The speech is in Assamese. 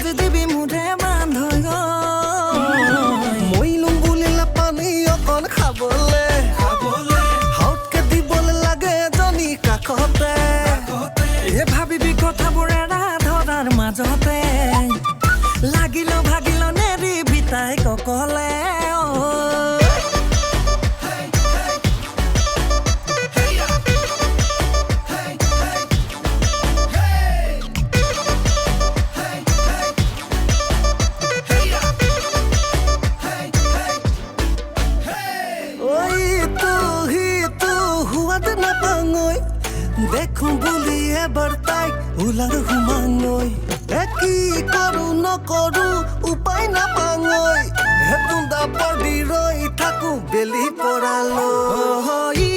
আজি দিবি মুঠে বান্ধৈ মইলুম বুলিলে পানী অকণ খাবলে হাউতকে দিবলে লাগে এজনী কাষতে এ ভাবিবি কথাবোৰ এৰা ধৰাৰ মাজতে লাগিল ভাগিল নেৰি বিতাই ককলে দেখো বুলি এবাৰ তাইক ওলাৰ সোমাঙৈ কি কৰো নকৰো উপায় নাপাঙৈ হেতুন্দা পৰি ৰৈ থাকো বেলি পৰালৈ